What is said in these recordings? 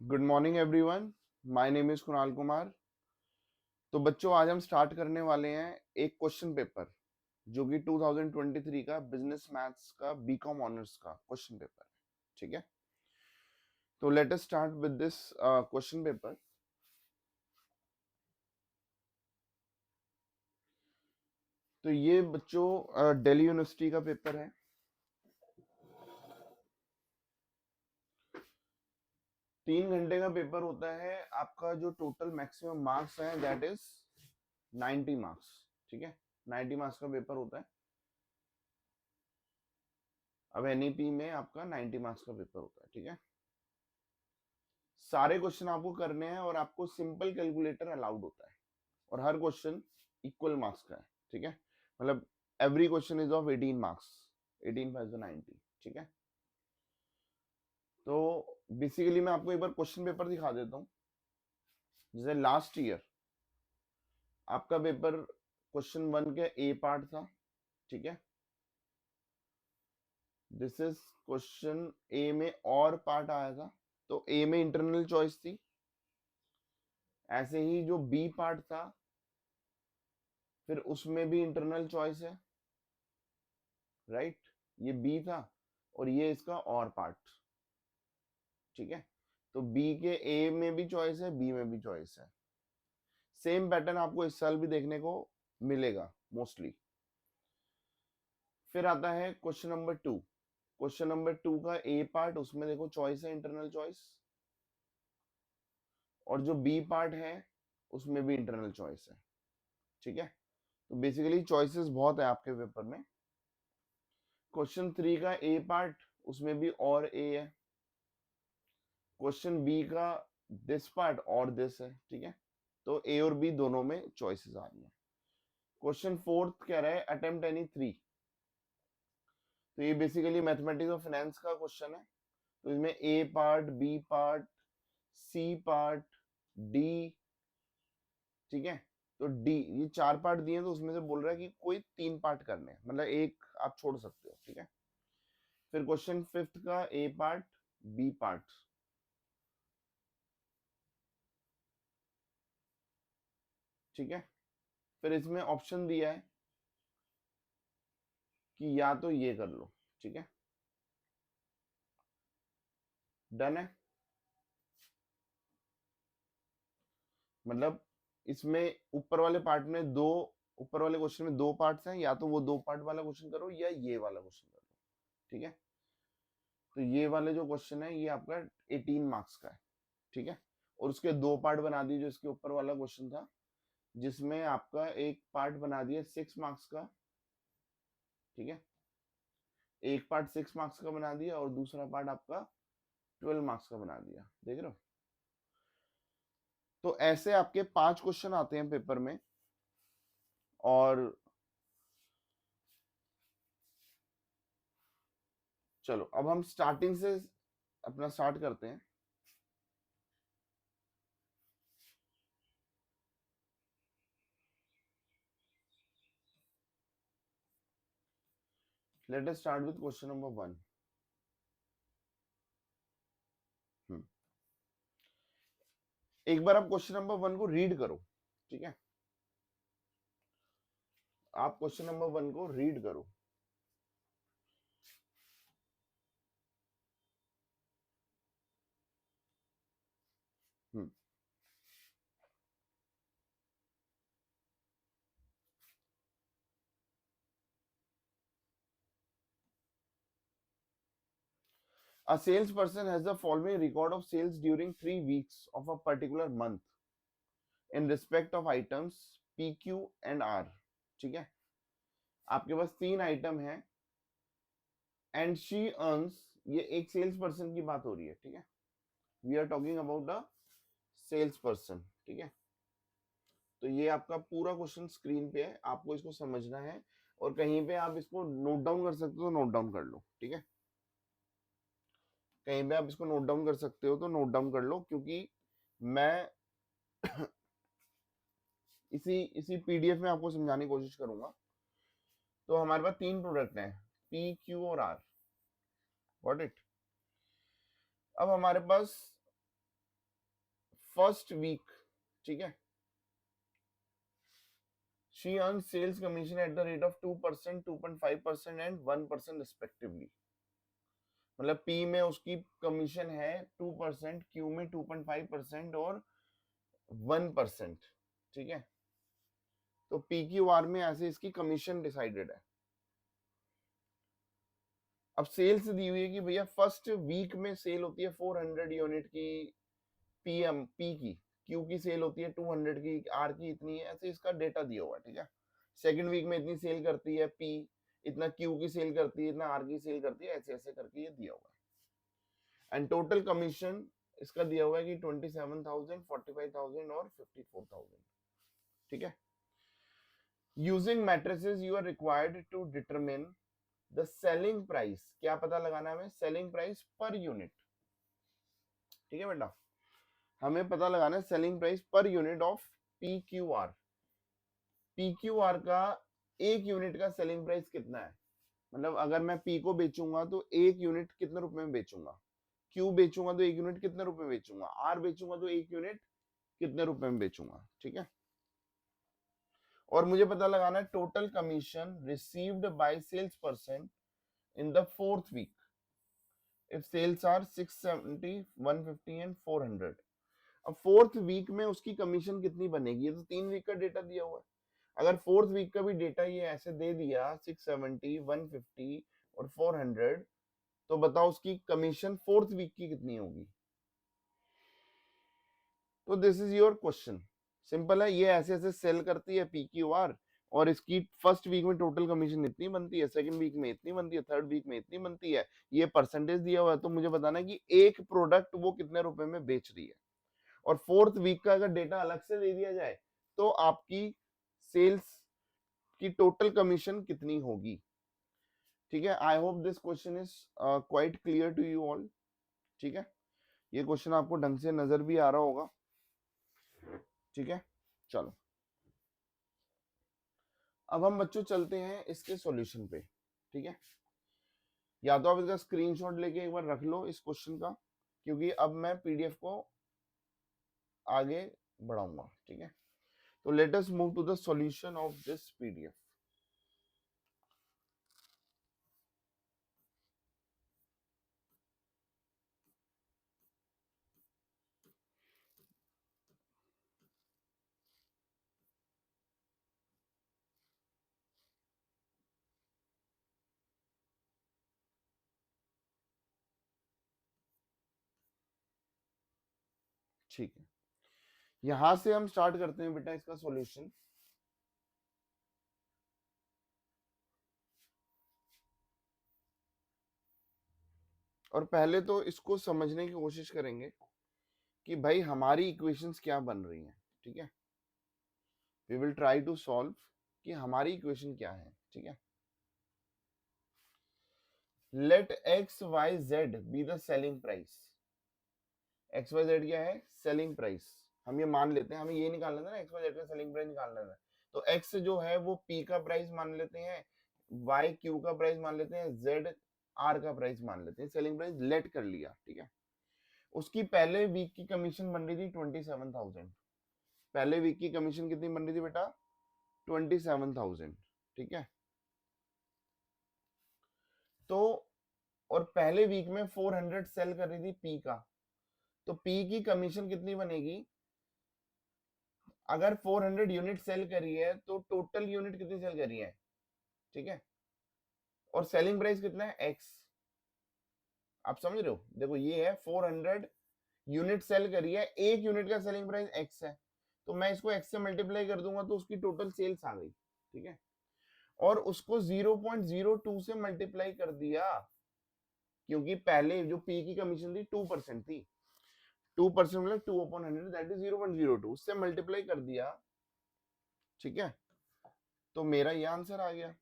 Good morning everyone. My name is Kunal Kumar. तो बच्चों, आज हम स्टार्ट करने वाले हैं एक क्वेश्चन पेपर जो कि 2023 का बिजनेस मैथ्स का बीकॉम ऑनर्स का क्वेश्चन पेपर है। ठीक है, तो let us start with this question paper. तो ये बच्चों दिल्ली यूनिवर्सिटी का पेपर है। तीन घंटे का पेपर होता है। आपका जो टोटल मैक्सिमम मार्क्स है दैट इज 90 मार्क्स। ठीक है, 90 मार्क्स का पेपर होता है। अब एनईपी में आपका 90 मार्क्स का पेपर होता है। ठीक है, सारे क्वेश्चन आपको करने हैं और आपको सिंपल कैलकुलेटर अलाउड होता है और हर क्वेश्चन इक्वल मार्क्स का है। ठीक है, मतलब every question is of 18 marks. 18 5 90। ठीक है, तो बेसिकली मैं आपको एक बार क्वेश्चन पेपर दिखा देता हूँ। जैसे लास्ट ईयर आपका पेपर क्वेश्चन वन के ए पार्ट था। ठीक है, दिस इज क्वेश्चन ए में और पार्ट आया था। तो ए में इंटरनल चॉइस थी। ऐसे ही जो बी पार्ट था फिर उसमें भी इंटरनल चॉइस है। राइट, ये बी था और ये इसका और पार्ट। ठीक है, तो बी के ए में भी चॉइस है, बी में भी चॉइस है। सेम पैटर्न आपको इस साल भी देखने को मिलेगा मोस्टली। फिर आता है question number two. Question number two का ए पार्ट, उसमें देखो चॉइस है इंटरनल चॉइस, और जो बी पार्ट है उसमें भी इंटरनल चॉइस है। ठीक है, तो बेसिकली चॉइसेस बहुत है आपके पेपर में। क्वेश्चन थ्री का ए पार्ट, उसमें भी और ए है। क्वेश्चन बी का दिस पार्ट और दिस है। ठीक है, तो ए और बी दोनों में चॉइसेस आ रही है। क्वेश्चन फोर्थ कह रहा है अटेम्प्ट एनी थ्री। तो ये बेसिकली मैथमेटिक्स और फाइनेंस का क्वेश्चन है। तो इसमें A part, B part, C part, D. ठीक है, तो डी ये चार पार्ट दिए तो उसमें से बोल रहा है कि कोई तीन पार्ट करने हैं, मतलब एक आप छोड़ सकते हो। ठीक है, फिर क्वेश्चन फिफ्थ का ए पार्ट, बी पार्ट। ठीक है, फिर इसमें ऑप्शन दिया है कि या तो ये कर लो। ठीक है, डन है। मतलब इसमें ऊपर वाले पार्ट में दो, ऊपर वाले क्वेश्चन में दो पार्ट्स हैं, या तो वो दो पार्ट वाला क्वेश्चन करो या ये वाला क्वेश्चन करो। ठीक है, तो ये वाले जो क्वेश्चन है ये आपका 18 मार्क्स का है। ठीक है, और उसके दो पार्ट बना दिए जो इसके ऊपर वाला क्वेश्चन था, जिसमें आपका एक पार्ट बना दिया 6 मार्क्स का। ठीक है, एक पार्ट 6 मार्क्स का बना दिया और दूसरा पार्ट आपका 12 मार्क्स का बना दिया। देख रहे हो, तो ऐसे आपके पांच क्वेश्चन आते हैं पेपर में। और चलो अब हम स्टार्टिंग से अपना स्टार्ट करते हैं। Let us start with question number one. एक बार आप क्वेश्चन नंबर वन को रीड करो। ठीक है, आप क्वेश्चन नंबर वन को रीड करो। हम्म A salesperson has the following record of sales during 3 weeks of a particular month in respect of items P, Q and R. ठीक है, आपके पास तीन आइटम है एंड शी अर्न्स, ये एक सेल्स पर्सन की बात हो रही है। ठीक है, we are talking about a sales person. ठीक है, तो ये आपका पूरा क्वेश्चन स्क्रीन पे है, आपको इसको समझना है और कहीं पे आप इसको नोट डाउन कर सकते हो तो नोट डाउन कर लो। ठीक है, कहीं पे आप इसको नोट डाउन कर सकते हो तो नोट डाउन कर लो, क्योंकि मैं इसी इसी पीडीएफ में आपको समझाने की कोशिश करूंगा। तो हमारे पास तीन प्रोडक्ट हैं, पी, क्यू और आर। Got it. अब हमारे पास फर्स्ट वीक, ठीक है, she earns sales commission at the rate of 2%, 2.5% and 1% respectively. मतलब पी में उसकी कमीशन है 2%, क्यू में 2.5% और 1%, ठीक है। तो पी क्यू आर में ऐसे इसकी कमीशन डिसाइडेड है। अब सेल्स दी हुई है कि भैया फर्स्ट वीक में सेल होती है 400 यूनिट की, पी की, क्यू की सेल होती है 200 की, आर की इतनी है, ऐसे इसका डेटा दिया हुआ है, ठीक है। सेकंड वीक में इतनी सेल करती है पी, इतना क्यू की सेल करती है, इतना आर की सेल करती है, ऐसे ऐसे करके ये दिया हुआ है। एंड टोटल कमीशन इसका दिया हुआ है कि 27,000, 45,000 और 54,000, ठीक है। Using matrices you are required to determine the selling price, क्या पता लगाना है हमें, सेलिंग प्राइस पर यूनिट, ठीक है बेटा, हमें पता लगाना है selling price per unit of P Q are. P Q are का एक यूनिट का सेलिंग प्राइस कितना है, मतलब अगर मैं पी को बेचूंगा तो एक यूनिट कितने रुपए में बेचूंगा, क्यू बेचूंगा तो एक यूनिट कितने रुपए में बेचूंगा, आर बेचूंगा तो एक यूनिट कितने रुपए में बेचूंगा, ठीक है। और मुझे पता लगाना है total commission received by sales person in the fourth week if sales are 670, 150 and 400। अब फोर्थ वीक में उसकी कमीशन कितनी बनेगी, ये तो 3 वीक का डेटा दिया हुआ है। अगर फोर्थ वीक का भी डेटा ये ऐसे दे दिया 670, 150 और 400, तो बताओ उसकी कमीशन फोर्थ वीक की कितनी होगी। तो this is your question, simple है, ये ऐसे ऐसे सेल करती है पी क्यू आर, और इसकी फर्स्ट वीक में टोटल कमीशन इतनी बनती है, सेकंड वीक में इतनी बनती है, थर्ड वीक में इतनी बनती है, ये परसेंटेज दिया हुआ है। तो मुझे बताना है कि एक प्रोडक्ट वो कितने रुपए में बेच रही है, और फोर्थ वीक का अगर डेटा अलग से दे दिया जाए तो आपकी सेल्स की टोटल कमीशन कितनी होगी, ठीक है। I hope this question is quite clear to you all, ठीक है, ये क्वेश्चन आपको ढंग से नजर भी आ रहा होगा, ठीक है। चलो अब हम बच्चों चलते हैं इसके सॉल्यूशन पे, ठीक है। या तो आप इसका स्क्रीनशॉट लेके एक बार रख लो इस क्वेश्चन का, क्योंकि अब मैं पीडीएफ को आगे बढ़ाऊंगा, ठीक है। तो let us move to the solution of this PDF. ठीक है, यहां से हम स्टार्ट करते हैं बेटा इसका सॉल्यूशन। और पहले तो इसको समझने की कोशिश करेंगे कि भाई हमारी इक्वेशंस क्या बन रही हैं, ठीक है। We will try to solve कि हमारी इक्वेशन क्या है, ठीक है। Let X Y Z be the selling price. X Y Z क्या है, सेलिंग प्राइस। हम ये मान लेते हैं, हमें ये निकालना था ना, एक्स वाई जेड का सेलिंग प्राइस निकालना था। तो एक्स जो है वो पी का प्राइस मान लेते हैं, वाई क्यू का प्राइस मान लेते हैं, जेड आर का प्राइस मान लेते हैं, सेलिंग प्राइस लेट कर लिया, ठीक है। उसकी पहले वीक की कमीशन बन रही थी 27,000। पहले वीक की कमीशन कितनी बन रही थी बेटा, 27,000, ठीक है। तो और पहले वीक में 400 सेल कर रही थी पी का, तो पी की कमीशन कितनी बनेगी, अगर 400 यूनिट सेल करी है तो टोटल यूनिट कितनी सेल करी है, ठीक है। और सेलिंग प्राइस कितना है, एक्स। आप समझ रहे हो, देखो ये है 400 यूनिट सेल करी है, एक यूनिट का सेलिंग प्राइस एक्स है, तो मैं इसको एक्स से मल्टीप्लाई कर दूंगा तो उसकी टोटल सेल्स आ गई, ठीक है। और उसको 0.02 से मल्टीप्लाई कर दिया, क्योंकि पहले जो पी की कमीशन थी 2% थी, 2% मतलब 2/100 दैट इज 0.02, उससे मल्टीप्लाई कर दिया, ठीक है। तो मेरा ये आंसर आ गया,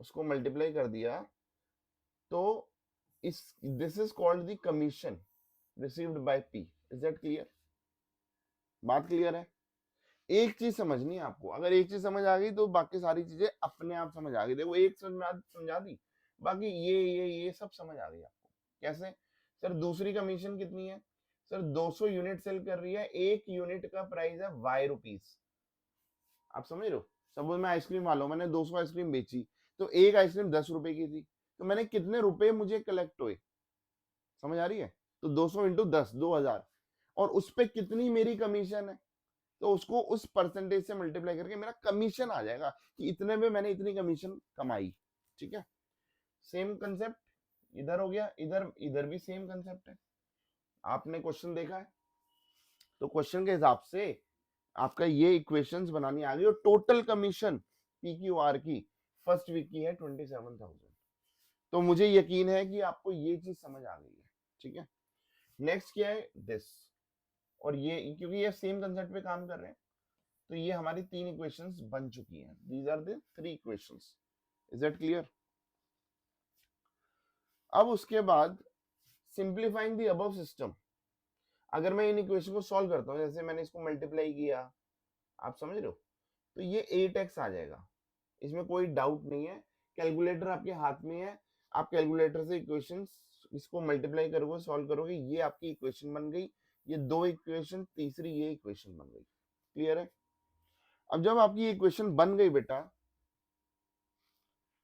उसको मल्टीप्लाई कर दिया, तो इस this is called the commission received by P. Is that clear, बात क्लियर है। एक चीज समझनी है आपको, अगर एक चीज समझ आ गई तो बाकी सारी चीजें अपने आप समझ आ गई। देखो एक समझा दी, बाकी ये सब समझ आ गई आपको। कैसे सर, दूसरी कमीशन कितनी है, सर 200 यूनिट सेल कर रही है, एक यूनिट का प्राइस है वाई रुपीस। आप समझ रहे हो? सपोज मैं आइसक्रीम वाला हूं, मैंने 200 आइसक्रीम बेची, तो एक आइसक्रीम 10 रुपए की थी, तो मैंने कितने रुपए मुझे कलेक्ट हुए? समझ आ रही है? तो 200 इंटू 10, 2000, और उस पे कितनी मेरी कमीशन है, तो उसको उस परसेंटेज से मल्टीप्लाई करके मेरा कमीशन आ जाएगा कि इतने में मैंने इतनी कमीशन कमाई। ठीक है, सेम कंसेप्ट इधर हो गया, इधर इधर भी सेम कंसेप्ट है। आपने क्वेश्चन देखा है, तो क्वेश्चन के हिसाब से आपका ये इक्वेशंस बनानी आ गई, और total commission P Q are की फर्स्ट वीक की है 27,000। तो मुझे यकीन है कि आपको ये चीज समझ आ गई है। ठीक है, नेक्स्ट क्या है दिस, और ये क्योंकि ये सेम कंसेप्ट पे काम कर रहे हैं, तो ये हमारी 3 इक्वेशंस बन चुकी हैं। These are the 3 equations. Is that clear? अब उसके बाद सिंप्लीफाइंग द अबव सिस्टम, अगर मैं इन इक्वेशन को सॉल्व करता हूं, जैसे मैंने इसको मल्टीप्लाई किया, आप समझ रहे हो, तो ये 8x आ जाएगा, इसमें कोई डाउट नहीं है। कैलकुलेटर आपके हाथ में है, आप कैलकुलेटर से इक्वेशन इसको मल्टीप्लाई करोगे, सॉल्व करोगे, ये आपकी इक्वेशन बन गई। ये 2 इक्वेशन, तीसरी ये इक्वेशन बन गई। क्लियर है? अब जब आपकी इक्वेशन बन गई बेटा,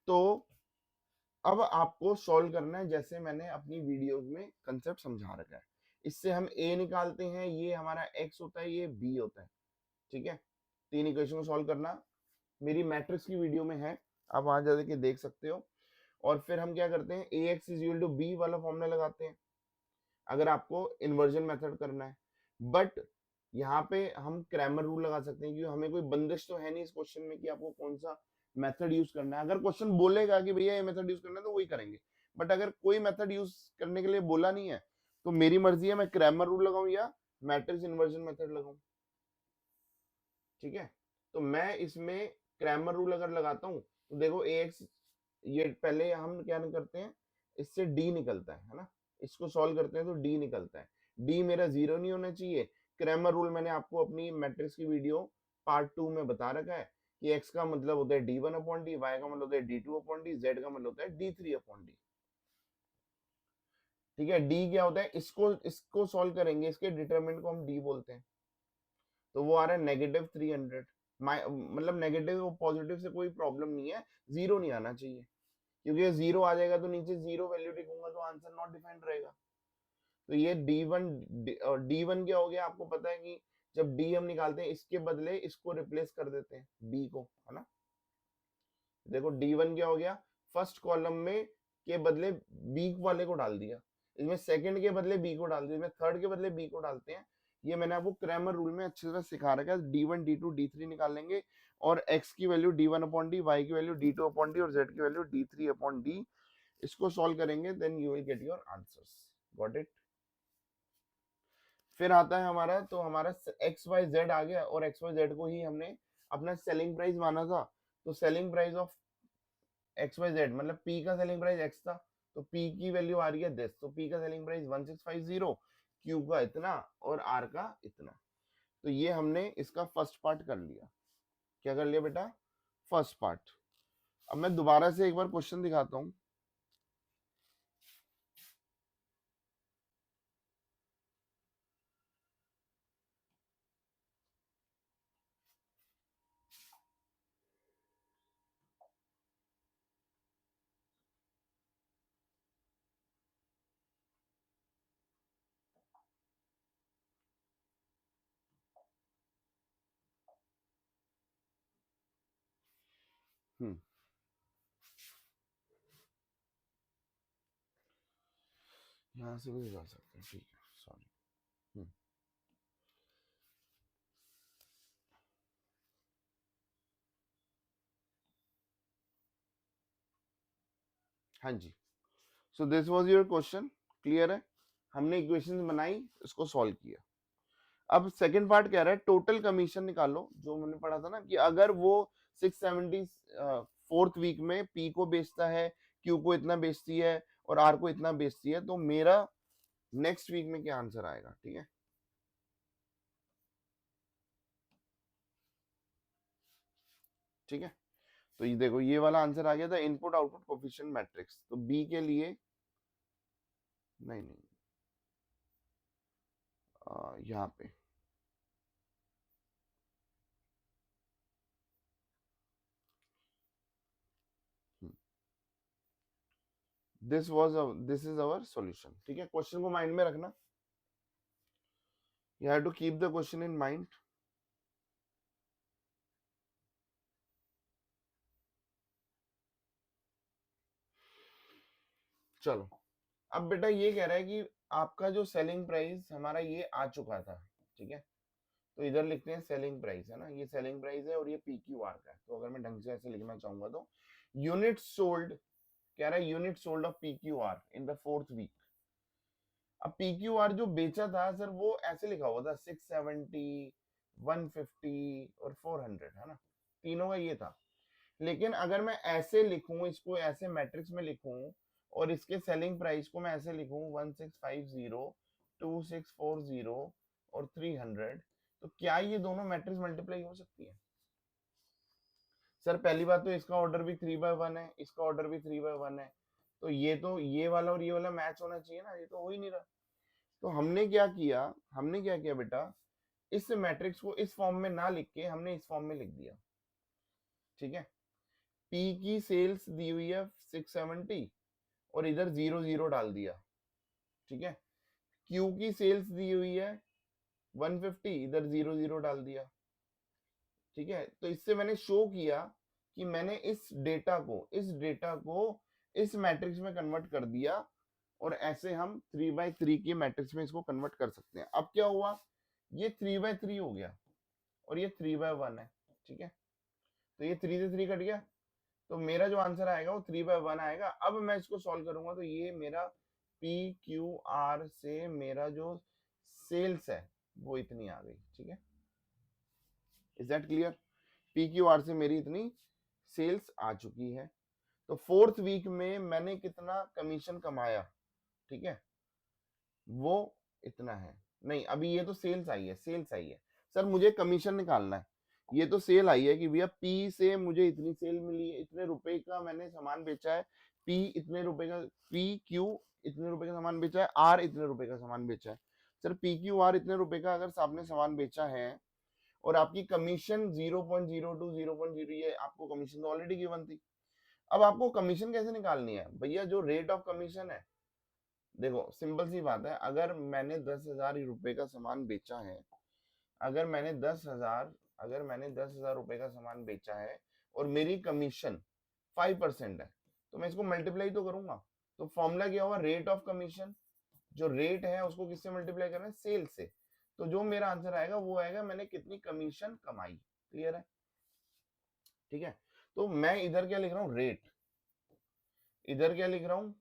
तो अब आपको सॉल्व करना है, जैसे मैंने अपनी वीडियोस में कंसेप्ट समझा रखा है। इससे हम a निकालते हैं, ये हमारा x होता है, ये b होता है। ठीक है, 3 इक्वेशन को सॉल्व करना मेरी मैट्रिक्स की वीडियो में है, आप वहां जाके देख सकते हो। और फिर हम क्या करते हैं, ax is equal to b वाला फॉर्मूला लगाते हैं, अगर आपको इन्वर्जन मेथड करना है। बट यहाँ पे हम क्रैमर रूल लगा सकते हैं, क्योंकि हमें कोई बंदिश तो है नहीं इस क्वेश्चन में कि आपको कौन सा मेथड यूज करना है। अगर क्वेश्चन बोलेगा कि भैया ये मेथड यूज करना है, तो वही करेंगे। बट अगर कोई मेथड यूज करने के लिए बोला नहीं है, तो मेरी मर्जी है, मैं क्रैमर रूल लगाऊं या मैट्रिक्स इन्वर्जन मेथड लगाऊं। ठीक है, तो मैं इसमें क्रैमर रूल अगर लगाता हूं, तो देखो ax, ये पहले हम क्या करते हैं, इससे d निकलता है ना, इसको सॉल्व करते हैं तो d निकलता है। d मेरा 0 नहीं होना चाहिए। क्रैमर रूल मैंने आपको अपनी मैट्रिक्स की वीडियो पार्ट 2 में बता रखा है कि x का मतलब होता है d1 अपॉन डी, y का मतलब होता है d2 अपॉन डी, z का मतलब होता है d3 अपॉन डी। ठीक है, d क्या होता है, इसको इसको सॉल्व करेंगे, इसके डिटरमिनेंट को हम d बोलते हैं, तो वो आ रहा है -300। मतलब नेगेटिव और पॉजिटिव से कोई प्रॉब्लम नहीं है, जीरो नहीं आना चाहिए, क्योंकि जीरो आ जाएगा तो नीचे जीरो वैल्यू लिखूंगा तो आंसर नॉट डिफाइंड रहेगा। तो ये D1 क्या हो गया, आपको पता है कि जब डी हम निकालते हैं, इसके बदले इसको रिप्लेस कर देते हैं बी को, है ना। देखो D1 क्या हो गया, फर्स्ट कॉलम में के बदले बी वाले को डाल दिया, इसमें सेकंड के बदले बी को डाल दिया, इसमें थर्ड के बदले बी को डालते हैं। ये मैंने आपको क्रैमर रूल में अच्छे से सिखा रखा है। D1 D2 D3 निकाल लेंगे, और x की value D1 upon D, y की वैल्यू D2 अपॉन डी, और z की वैल्यू D3 अपॉन डी। इसको सॉल्व करेंगे, then you will get your answers. Got it? फिर आता है हमारा, तो हमारा एक्स वाई जेड आ गया, और एक्स वाई जेड को ही हमने अपना सेलिंग प्राइस माना था। तो selling price of X Y Z मतलब पी का सेलिंग प्राइस एक्स था, तो पी की वैल्यू आ रही है 10, तो पी का सेलिंग प्राइस 1650, क्यू का इतना, और आर का इतना। तो ये हमने इसका फर्स्ट पार्ट कर लिया। क्या कर लिया बेटा? First part. अब मैं दोबारा से एक बार क्वेश्चन दिखाता हूं। यहां से भी जा सकते हैं, ठीक है, सॉरी। हाँ जी, so this was your question. Clear है? हमने इक्वेशंस बनाई, इसको सॉल्व किया। अब सेकंड पार्ट कह रहा है टोटल कमीशन निकालो, जो मैंने पढ़ा था ना कि अगर वो 670 फोर्थ वीक में पी को बेचता है, क्यू को इतना बेचती है, और आर को इतना बेचती है, तो मेरा नेक्स्ट वीक में क्या आंसर आएगा। ठीक है, ठीक है, तो ये देखो, ये वाला आंसर आ गया था, इनपुट आउटपुट कोफिशिएंट मैट्रिक्स। तो बी के लिए नहीं, नहीं, यहाँ पे दिस इज अवर सॉल्यूशन। ठीक है, क्वेश्चन को माइंड में रखना, you have to keep the question in mind. चलो, अब बेटा ये कह रहा है कि आपका जो सेलिंग प्राइस हमारा ये आ चुका था, ठीक है, तो इधर लिखते हैं सेलिंग प्राइस, है ना, ये सेलिंग प्राइस है और ये पी क्यू आर का है। तो अगर मैं ढंग से ऐसे लिखना चाहूंगा तो यूनिट सोल्ड, कह रहा है unit sold of P Q R in the 4th week. अब पी क्यू आर जो बेचा था सर वो ऐसे लिखा हुआ था 670, 150 और 400, है ना, तीनों का ये था। लेकिन अगर मैं ऐसे लिखूं, इसको ऐसे मैट्रिक्स में लिखूं और इसके सेलिंग प्राइस को मैं ऐसे लिखूं 1650, 2640 और 300, तो क्या ये दोनों मैट्रिक्स मल्टीप्लाई हो सकती है? सर पहली बात तो इसका ऑर्डर भी 3/1 है, इसका ऑर्डर भी 3/1 है, तो ये वाला और ये वाला मैच होना चाहिए ना, ये तो हो ही नहीं रहा। तो हमने क्या किया बेटा, इस मैट्रिक्स को इस फॉर्म में ना लिख के हमने इस फॉर्म में लिख दिया। ठीक है, पी की सेल्स दी हुई है 670 और इधर 0 0 डाल दिया। ठीक है, क्यू की सेल्स दी हुई है 150, इधर 0 0 डाल दिया। ठीक है, तो इससे मैंने शो किया कि मैंने इस डेटा को इस मैट्रिक्स में कन्वर्ट कर दिया और ऐसे हम 3/3 के मैट्रिक्स में इसको कन्वर्ट कर सकते हैं। अब क्या हुआ, ये 3/3 हो गया और ये 3/1 है। ठीक है, तो ये 3 से 3 कट गया, तो मेरा जो आंसर आएगा वो 3/1 आएगा। अब मैं इसको सॉल्व करूंगा तो ये मेरा पी क्यू आर से मेरा जो सेल्स है वो इतनी आ गई। ठीक है, is that clear? P Q are से मेरी इतनी सेल्स आ चुकी है। तो 4th वीक में मैंने कितना कमीशन कमाया, ठीक है, वो इतना है। नहीं, अभी ये तो सेल्स आई है सर, मुझे कमीशन निकालना है। ये तो सेल आई है कि भैया पी से मुझे इतनी सेल मिली है, इतने रुपए का मैंने सामान बेचा है, पी इतने रुपए का, पी क्यू इतने रुपए का सामान बेचा है, आर इतने रुपए का सामान बेचा है। सर पी क्यू आर इतने रुपए का अगर आपने सामान बेचा है और आपकी कमीशन 0.02 0.0, ये आपको कमीशन तो ऑलरेडी गिवन थी। अब आपको कमीशन कैसे निकालनी है भैया? जो रेट ऑफ कमीशन है, देखो सिंपल सी बात है, अगर मैंने 10,000 रुपए का सामान बेचा है, अगर मैंने 10,000 रुपए का सामान बेचा है और मेरी कमीशन 5% है, तो मैं इसको मल्टीप्लाई तो करूंगा। तो फॉर्मूला क्या हुआ, रेट ऑफ कमीशन, जो रेट है उसको किससे मल्टीप्लाई करना है, सेल से। तो जो मेरा आंसर आएगा वो आएगा मैंने कितनी कमीशन कमाई। क्लियर है? ठीक है, तो मैं इधर क्या लिख रहा हूं, रेट, इधर क्या लिख रहा हूं,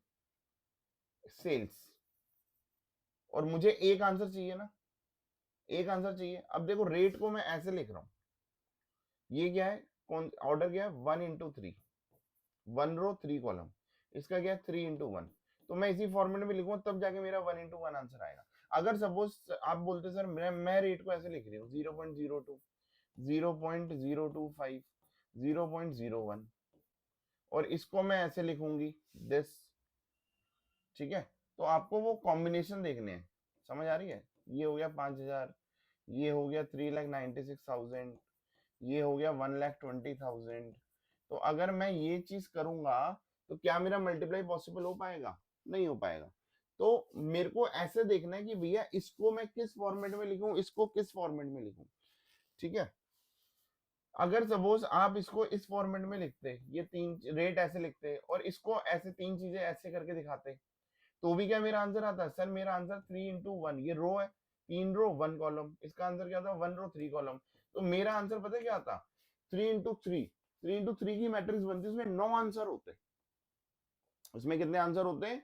सेल्स, और मुझे एक आंसर चाहिए ना, एक आंसर चाहिए। अब देखो रेट को मैं ऐसे लिख रहा हूं, ये क्या है, कौन ऑर्डर क्या है, 1 into 3, 1 row 3 column, इसका क्या है 3 into 1। तो मैं इसी फॉर्मेट में लिखूंगा तब जाके मेरा 1 into 1 आंसर आएगा। अगर सपोज आप बोलते सर मैं रेट को ऐसे लिख रही हूँ 0.02, 0.025, 0.01, और इसको मैं ऐसे लिखूंगी दिस। ठीक है, तो आपको वो कॉम्बिनेशन देखने हैं, समझ आ रही है? ये हो गया 5,000, ये हो गया 3,96,000, ये हो गया 1,20,000। तो अगर मैं ये चीज करूंगा तो क्या मेरा मल्टीप्लाई पॉसिबल हो पाएगा? नहीं हो पाएगा। तो मेरे को ऐसे देखना है कि भैया इसको मैं किस फॉर्मेट में लिखूं, इसको किस फॉर्मेट में लिखूं। ठीक है, अगर सपोज आप इसको इस फॉर्मेट में लिखते, ये तीन रेट ऐसे लिखते और इसको ऐसे तीन चीजें ऐसे करके दिखाते, तो भी क्या मेरा आंसर आता? सर मेरा आंसर 3 into 1, ये रो है, 3 row 1 column, इसका आंसर क्या था, 1 row 3 column। तो मेरा आंसर पता है क्या आता, 3 into 3, 3 into 3 की मैट्रिक्स बनती है, उसमें 9 आंसर होते। उसमें कितने आंसर होते?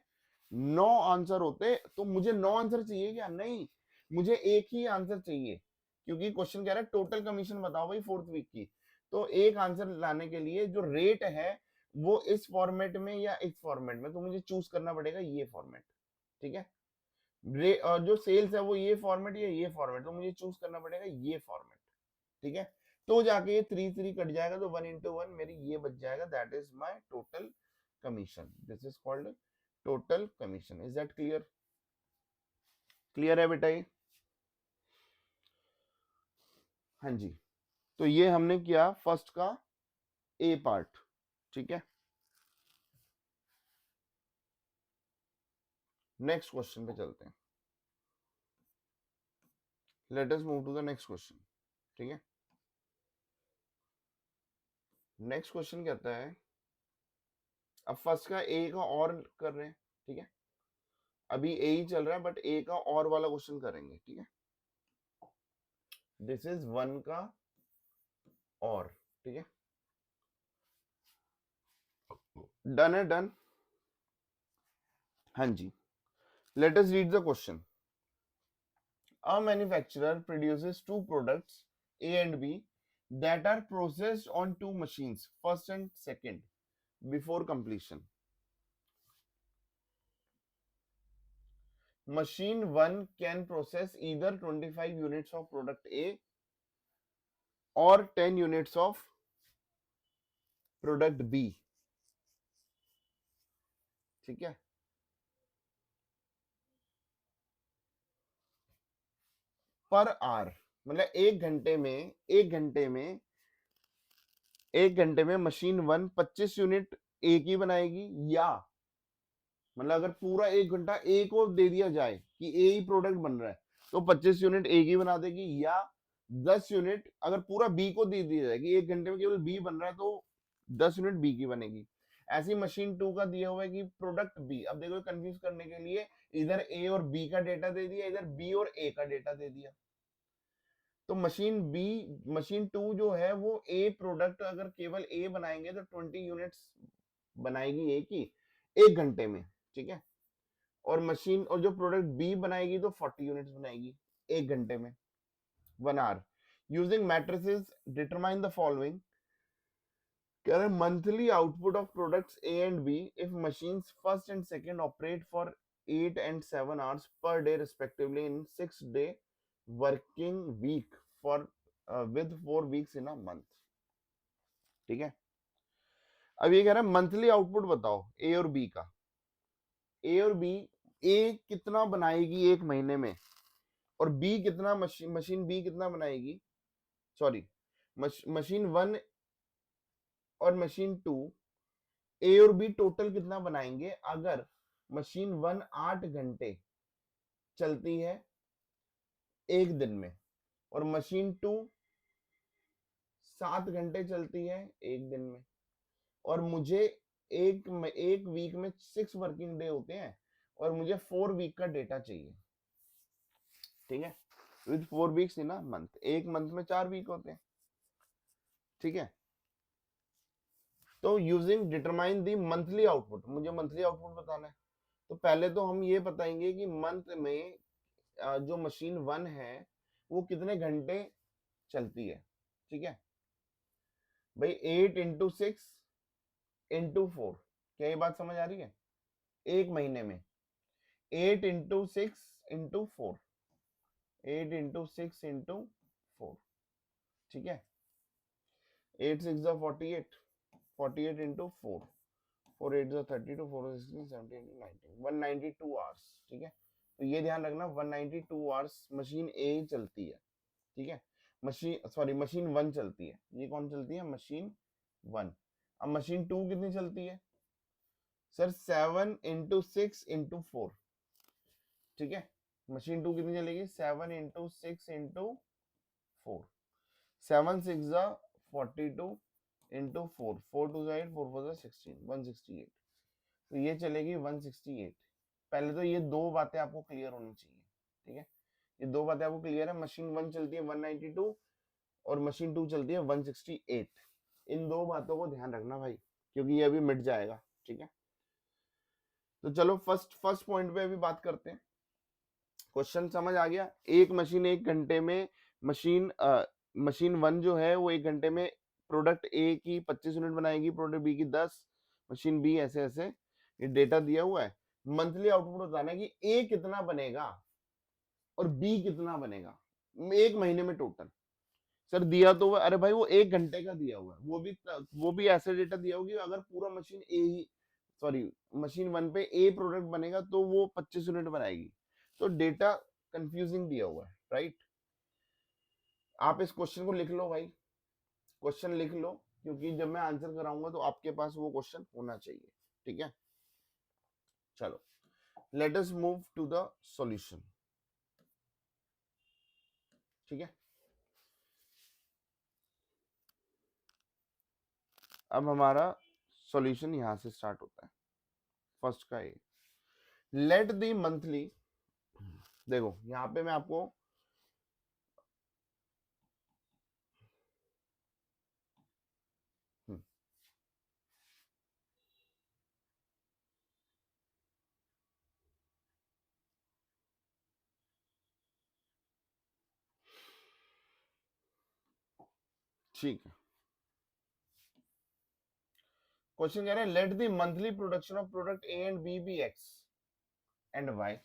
9 आंसर होते। तो मुझे 9 आंसर चाहिए क्या? नहीं, मुझे एक ही आंसर चाहिए, क्योंकि क्वेश्चन कह रहा है टोटल कमीशन बताओ भाई 4th वीक की। तो एक आंसर लाने के लिए जो रेट है वो इस फॉर्मेट में या इस फॉर्मेट में, तो मुझे चूज करना पड़ेगा ये फॉर्मेट। ठीक है, और जो सेल्स है वो ये फॉर्मेट या ये फॉर्मेट, तो मुझे चूज करना पड़ेगा ये फॉर्मेट। ठीक है, तो जाके ये 3 3 कट जाएगा, तो 1 into 1 मेरी ये बच जाएगा, that is my total commission. This is called total commission. Is that clear? Clear है बेटा ये? हाँ जी, तो ये हमने किया फर्स्ट का ए पार्ट, ठीक है। नेक्स्ट क्वेश्चन पे चलते हैं, let us move to the next question, ठीक है। नेक्स्ट क्वेश्चन कहता है, अब फर्स्ट का ए का और कर रहे हैं, ठीक है। अभी ए ही चल रहा है बट ए का और वाला क्वेश्चन करेंगे, ठीक है। दिस इज वन का और, ठीक है। डन है, डन। हाँ जी, let us read the question. A manufacturer produces two products A and B that are processed on two machines, first and second, before completion. Machine 1 can process either 25 units of product A or 10 units of product B, ठीक है। Per hour मतलब एक घंटे में machine 1 25 unit A की बनाएगी, या मतलब अगर पूरा एक घंटा ए को दे दिया जाए कि ए ही प्रोडक्ट बन रहा है तो 25 यूनिट ए की बना देगी, या 10 यूनिट अगर पूरा बी को दे दिया जाए कि एक घंटे में केवल बी बन रहा है तो 10 यूनिट बी की बनेगी। ऐसी मशीन 2 का दिया हुआ है कि प्रोडक्ट बी, अब देखो कंफ्यूज करने के लिए इधर ए और बी का डेटा दे दिया, इधर बी और ए का डेटा दे दिया। तो मशीन 2 जो है वो ए प्रोडक्ट अगर केवल ए बनाएंगे तो 20 यूनिट्स बनाएगी ए की एक घंटे में, ठीक है। और जो प्रोडक्ट बी बनाएगी तो 40 यूनिट्स बनाएगी एक घंटे में, 1 hour. Using matrices determine the following. कह रहे monthly output of products A and B if machines first and second operate for 8 and 7 hours per day respectively in 6-day working week for with 4 weeks in a month, ठीक है। अब ये कह रहा है monthly output बताओ ए और B का। ए और बी, ए कितना बनाएगी एक महीने में और बी कितना, मशीन बी कितना बनाएगी, सॉरी मशीन 1 और मशीन 2 ए और बी टोटल कितना बनाएंगे अगर मशीन 1 8 घंटे चलती है एक दिन में और मशीन 2 7 घंटे चलती है एक दिन में, और मुझे एक वीक में 6 वर्किंग डे होते हैं और मुझे 4 वीक का डेटा चाहिए, ठीक है। With 4 weeks in a month, एक मंथ में 4 वीक होते हैं, ठीक है। तो using determine the monthly output, मुझे मंथली आउटपुट बताना है। तो पहले तो हम ये बताएंगे कि मंथ में जो मशीन 1 है वो कितने घंटे चलती है, ठीक है भाई। 8 into 6 into 4, क्या ये बात समझ आ रही है? एक महीने में 8 into 6 into 4, 8 into 6 into 4, ठीक है। 8 6 48, 48 into 4, 4 8 32, 4 16 17 19, 192 आवर्स, ठीक है। तो ये ध्यान रखना 192 आवर्स मशीन ए चलती है, ठीक है। मशीन 1 चलती है, ये कौन चलती है? मशीन 1। अब मशीन 2 कितनी चलती है सर? 7 into 6 into 4, ठीक है। मशीन 2 कितनी चलेगी? 7 into 6 into 4, 7 6 42 into 4, 4 2 8, 4 4 16, 168। तो ये चलेगी 168। पहले तो ये दो बातें आपको क्लियर होनी चाहिए, ठीक है। ये दो बातें आपको क्लियर है, मशीन 1 चलती है 192 और मशीन 2 चलती है 168। इन दो बातों को ध्यान रखना भाई, क्योंकि ये अभी मिट जाएगा, ठीक है। तो चलो फर्स्ट पॉइंट पे अभी बात करते हैं। क्वेश्चन समझ आ गया? एक मशीन एक घंटे में, मशीन 1 जो है वो एक घंटे में प्रोडक्ट ए की 25 यूनिट बनाएगी, प्रोडक्ट बी की 10, मशीन बी ऐसे ऐसे, ये डेटा दिया हुआ है। मंथली आउटपुट बताना है कि ए कितना बनेगा और बी कितना बनेगा एक महीने में टोटल। सर दिया तो अरे भाई वो एक घंटे का दिया हुआ है, वो भी ऐसे डेटा दिया होगा कि अगर पूरा मशीन ए ही, सॉरी मशीन 1 पे ए प्रोडक्ट बनेगा तो वो 25 यूनिट बनाएगी। तो डेटा कंफ्यूजिंग दिया हुआ है, राइट। आप इस क्वेश्चन को लिख लो भाई, क्वेश्चन लिख लो, क्योंकि जब मैं आंसर कराऊंगा तो आपके पास वो क्वेश्चन होना चाहिए, ठीक है। चलो, let us move to the solution, ठीक है। अब हमारा सॉल्यूशन यहां से स्टार्ट होता है। फर्स्ट का ए, लेट द मंथली, देखो यहां पे मैं आपको ठीक है, क्वेश्चन कह रहे हैं let the monthly production of product A and B be X and Y.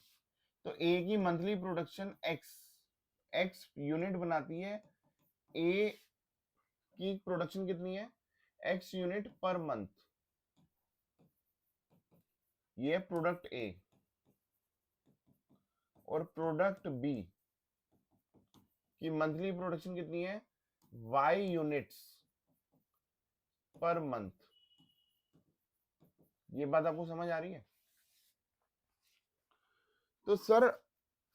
तो ए की monthly production X, X unit बनाती है, ए की प्रोडक्शन कितनी है, एक्स यूनिट पर मंथ, ये प्रोडक्ट ए, और प्रोडक्ट बी की मंथली प्रोडक्शन कितनी है, वाई यूनिट्स पर मंथ। ये बात आपको समझ आ रही है? तो सर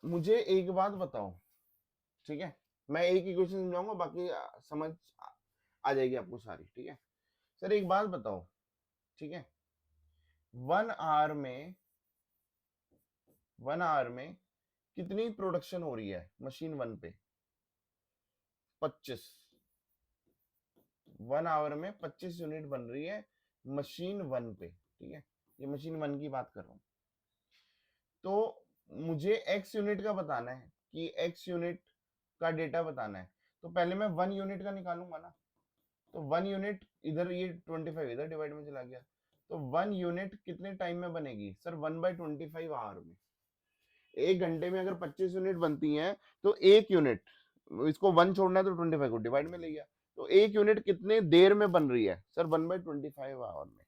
मुझे एक बात बताओ, ठीक है, मैं एक ही क्वेश्चन समझाऊंगा, बाकी समझ आ जाएगी आपको सारी, ठीक है। सर एक बात बताओ, ठीक है, 1 आवर में, 1 आवर में कितनी प्रोडक्शन हो रही है मशीन 1 पे, 25। 1 आवर में 25 यूनिट बन रही है मशीन 1 पे, ठीक है, ये मशीन 1 की बात कर रहा हूं। तो मुझे एक्स यूनिट का बताना है, कि एक्स यूनिट का डेटा बताना है, तो पहले मैं 1 यूनिट का निकालूंगा ना। तो 1 यूनिट इधर, ये 25 इधर डिवाइड में चला गया, तो 1 यूनिट कितने टाइम में बनेगी सर, 1/25 आवर में। 1 घंटे में अगर 25 यूनिट बनती हैं, तो 1 यूनिट, इसको 1 छोड़ना है तो 25 को डिवाइड में ले गया, तो 1 यूनिट कितने देर में बन रही है सर, 1/25 आवर में।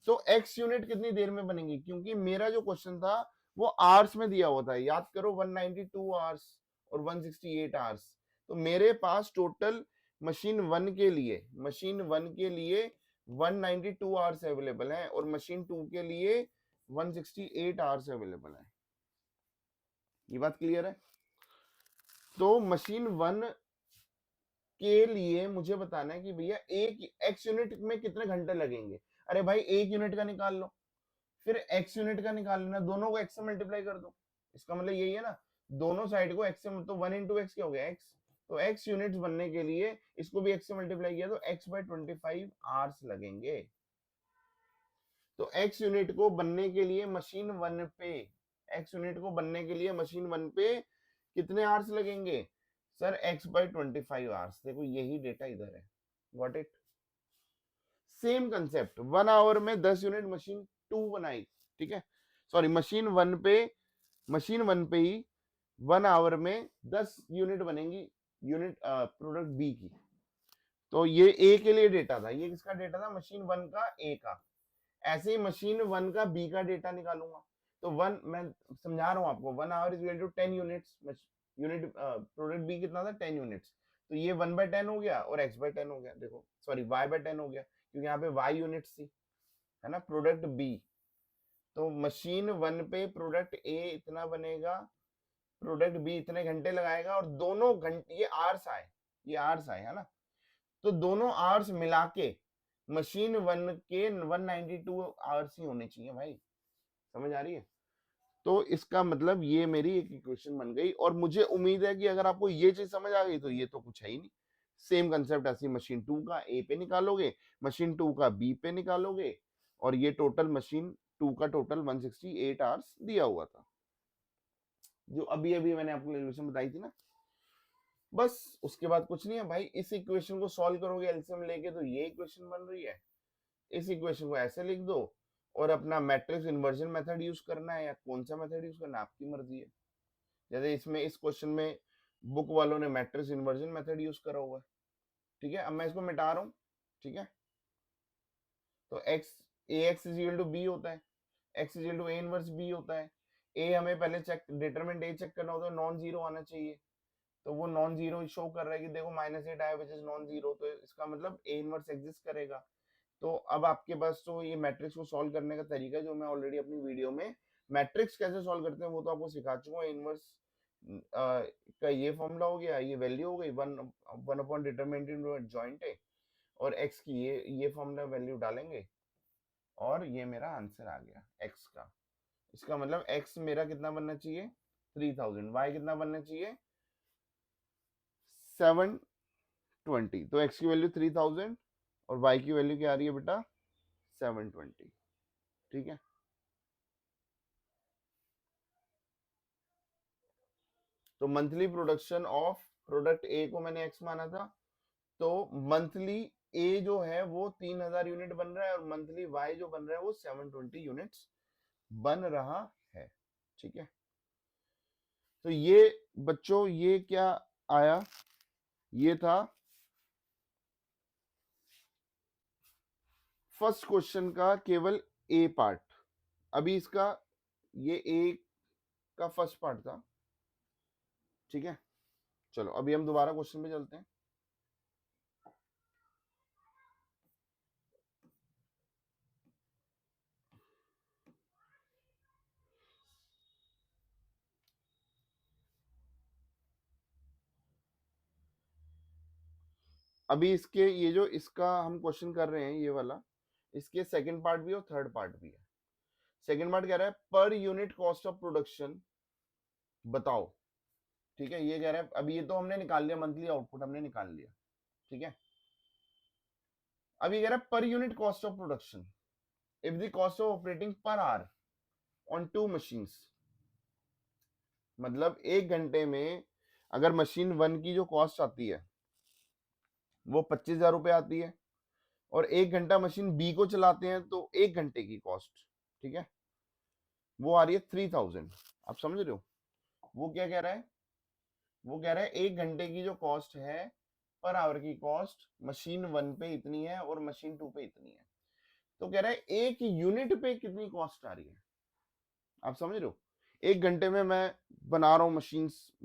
सो एक्स यूनिट कितनी देर में बनेगी, क्योंकि मेरा जो क्वेश्चन था वो आवर्स में दिया हुआ था, याद करो 192 आवर्स और 168 आवर्स। तो मेरे पास टोटल मशीन 1 के लिए, मशीन 1 के लिए 192 आवर्स अवेलेबल है, और मशीन 2 के लिए 168 आवर्स अवेलेबल है। ये बात क्लियर है? तो मशीन 1 के लिए मुझे बताना है कि भैया एक एक्स यूनिट में कितने घंटे लगेंगे। अरे भाई 1 यूनिट का निकाल लो, फिर एक्स यूनिट का निकाल लेना, दोनों को एक्स से मल्टीप्लाई कर दो, इसका मतलब यही है ना, दोनों साइड को एक्स से, तो 1 × एक्स क्या हो गया, एक्स। तो एक्स यूनिट्स बनने के लिए इसको भी एक्स से मल्टीप्लाई किया, तो x/25 आवर्स लगेंगे। तो एक्स यूनिट को बनने के लिए मशीन 1 पे, एक्स यूनिट को बनने के लिए मशीन 1 पे कितने आवर्स लगेंगे सर, x/25 आवर्स। देखो यही डेटा इधर है, got it. Same concept, 1 hour में 10 यूनिट मशीन 2 बनाई, ठीक है, सॉरी मशीन 1 पे, मशीन 1 पे ही 1 आवर में 10 यूनिट बनेंगी, यूनिट प्रोडक्ट बी की। तो ये ए के लिए डेटा था, ये किसका डेटा था, मशीन 1 का, ए का। ऐसे ही मशीन 1 का बी का डेटा निकालूंगा, तो वन, मैं समझा रहा हूं आपको, 1 hour is equal to 10 units, unit product B कितना था, 10 यूनिट्स। तो ये 1/10 हो गया और x/10 हो गया, देखो सॉरी y/10 हो गया, क्योंकि यहाँ पे y यूनिट्स थी, है ना, प्रोडक्ट बी। तो मशीन 1 पे प्रोडक्ट ए इतना बनेगा, प्रोडक्ट बी इतने घंटे लगाएगा, और दोनों घंटे, ये आवर्स आए, ये आवर्स आए, है ना, तो दोनों आवर्स मिला के मशीन 1 के 192 आवर्स ही होने चाहिए भाई, समझ आ रही है? तो इसका मतलब ये मेरी एक इक्वेशन बन गई, और मुझे उम्मीद है कि अगर आपको ये चीज समझ आ गई तो ये तो कुछ है ही नहीं। सेम कंसेप्ट ऐसी मशीन 2 का ए पे निकालोगे, मशीन 2 का बी पे निकालोगे, और ये टोटल मशीन 2 का टोटल 168 आवर्स दिया हुआ था, जो अभी अभी मैंने आपको इक्वेशन बताई थी ना। बस उसके बाद कुछ नहीं है भाई, इस इक्वेशन को सॉल्व करोगे एलसीएम लेके, तो ये इक्वेशन बन रही है। इस इक्वेशन को ऐसे लिख दो, और अपना मैट्रिक्स इन्वर्जन मेथड यूज करना है, या कौन सा मेथड यूज करना है आपकी मर्जी है। जैसे इसमें, इस क्वेश्चन में बुक वालों ने मैट्रिक्स इन्वर्जन मेथड यूज करा हुआ है, ठीक है। अब मैं इसको मिटा रहा हूं, ठीक है। तो X, A X is equal to B होता है, X is equal to A inverse B होता है। ए हमें पहले चेक, डिटरमिनेंट ए चेक करना होता है, नॉन जीरो आना चाहिए। तो वो नॉन जीरो शो कर रहा है कि देखो -8 आया विच इज नॉन जीरो, तो इसका मतलब ए इनवर्स एग्जिस्ट करेगा। तो अब आपके पास तो ये मैट्रिक्स को सॉल्व करने का तरीका जो मैं ऑलरेडी अपनी वीडियो में मैट्रिक्स कैसे सॉल्व करते हैं वो तो आपको सिखा चुका हूँ। इनवर्स का ये फॉर्मूला हो गया, ये वैल्यू हो गई 1 अपॉन डिटरमिनेंट जॉइंट है, और x की ये फॉर्मूला वैल्यू डालेंगे और ये मेरा आंसर आ गया x का। इसका मतलब x मेरा कितना बनना चाहिए 3000, y कितना बनना चाहिए 720। तो x की वैल्यू 3000 और y की वैल्यू क्या आ रही है बेटा 720। ठीक है, तो मंथली प्रोडक्शन ऑफ प्रोडक्ट ए को मैंने x माना था, तो मंथली ए जो है वो 3000 यूनिट बन रहा है और मंथली वाई जो बन रहा है वो 720 यूनिट्स बन रहा है। ठीक है, तो ये बच्चों ये क्या आया, ये था फर्स्ट क्वेश्चन का केवल ए पार्ट। अभी इसका ये ए का फर्स्ट पार्ट था। ठीक है, चलो अभी हम दोबारा क्वेश्चन पे चलते हैं। अभी इसके ये जो इसका हम क्वेश्चन कर रहे हैं ये वाला, इसके सेकंड पार्ट भी और थर्ड पार्ट भी है। सेकंड पार्ट कह रहा है per unit cost of production बताओ। ठीक है, ये कह रहा है, अभी ये तो हमने निकाल लिया, मंथली आउटपुट हमने निकाल लिया। ठीक है, अब ये कह रहा है per unit cost of production if the cost of operating per hour on 2 machines. मतलब 1 घंटे में अगर मशीन 1 की जो कॉस्ट आती है वो 25,000 रुपए आती है, और 1 घंटा मशीन बी को चलाते हैं तो 1 घंटे की कॉस्ट, ठीक है, वो आ रही है 3000। आप समझ रहे हो वो क्या कह रहा है, वो कह रहा है 1 घंटे की जो कॉस्ट है पर आवर की कॉस्ट मशीन 1 पे इतनी है और मशीन 2 पे इतनी है। तो कह रहा है एक यूनिट पे कितनी कॉस्ट आ रही है। आप समझ रहे हो, 1 घंटे में मैं बना रहा हूँ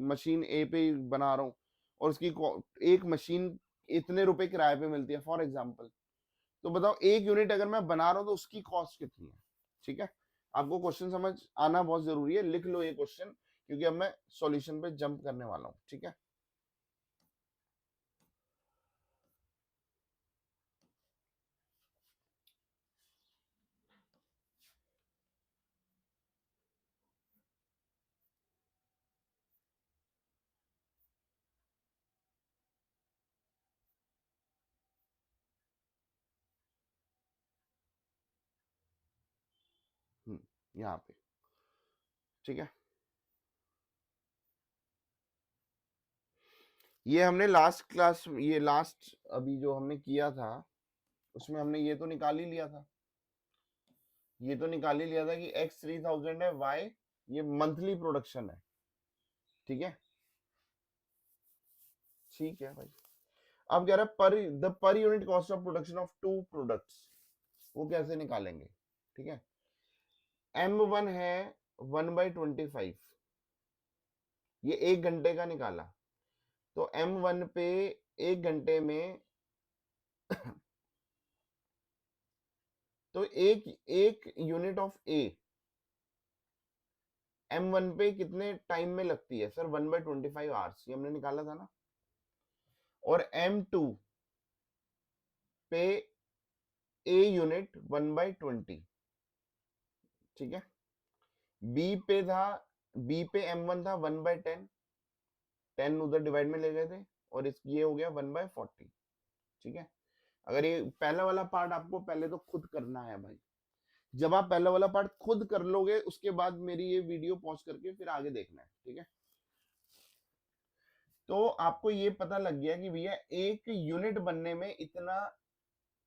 मशीन ए पे बना रहा हूँ और उसकी एक मशीन इतने रुपए किराए पे मिलती है फॉर एग्जाम्पल। तो बताओ एक यूनिट अगर मैं बना रहा हूँ तो उसकी कॉस्ट कितनी है। ठीक है, आपको क्वेश्चन समझ आना बहुत जरूरी है, लिख लो ये क्वेश्चन क्योंकि अब मैं सॉल्यूशन पे जंप करने वाला हूँ। ठीक है, यहाँ पे। ठीक है, ये हमने लास्ट क्लास, ये लास्ट अभी जो हमने किया था उसमें हमने ये तो निकाल ही लिया था, ये तो निकाल ही लिया था कि x 3000 है, y ये मंथली प्रोडक्शन है। ठीक है, ठीक है भाई। अब कह रहा है per unit cost of production of 2 products, वो कैसे निकालेंगे। ठीक है, M1 है 1/25, ये 1 घंटे का निकाला, तो M1 पे 1 घंटे में तो एक एक यूनिट ऑफ ए M1 पे कितने टाइम में लगती है सर 1/25 आवर्स, ये हमने निकाला था ना। और M2 पे ए यूनिट 1/20। ठीक है, बी पे था, बी पे M1 था 1/10, 10 उधर डिवाइड में ले गए थे और इस ये हो गया 1/40। ठीक है, अगर ये पहला वाला पार्ट आपको पहले तो खुद करना है भाई, जब आप पहला वाला पार्ट खुद कर लोगे उसके बाद मेरी ये वीडियो पॉज करके फिर आगे देखना है। ठीक है, तो आपको ये पता लग गया कि भैया एक यूनिट बनने में इतना,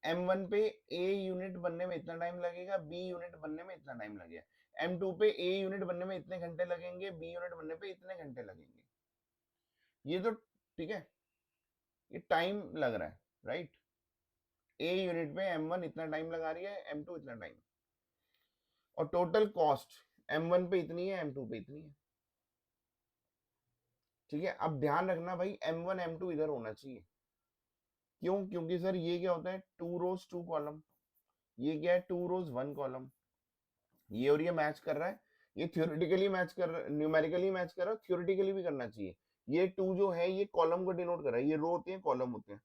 M1 पे ए यूनिट बनने में इतना टाइम लगेगा, बी यूनिट बनने में इतना टाइम लगेगा, M2 पे ए यूनिट बनने में इतने घंटे लगेंगे, बी यूनिट बनने पे इतने घंटे लगेंगे। ये तो ठीक है, ये टाइम लग रहा है राइट। ए यूनिट पे M1 इतना टाइम लगा रही है, M2 इतना टाइम, और टोटल कॉस्ट M1 पे इतनी है, M2 पे इतनी है। ठीक है, अब ध्यान रखना भाई M1 M2 इधर होना चाहिए। क्यों? क्योंकि सर ये क्या होता है, 2 रोज 2 कॉलम, ये क्या है 2 रोज 1 कॉलम, ये और ये मैच कर रहा है, ये थ्योरेटिकली मैच कर रहा है, न्यूमेरिकली मैच कर रहा है, थ्योरेटिकली भी करना चाहिए। ये 2 जो है ये कॉलम को डिनोट कर रहा है, ये रो होते हैं कॉलम होते हैं,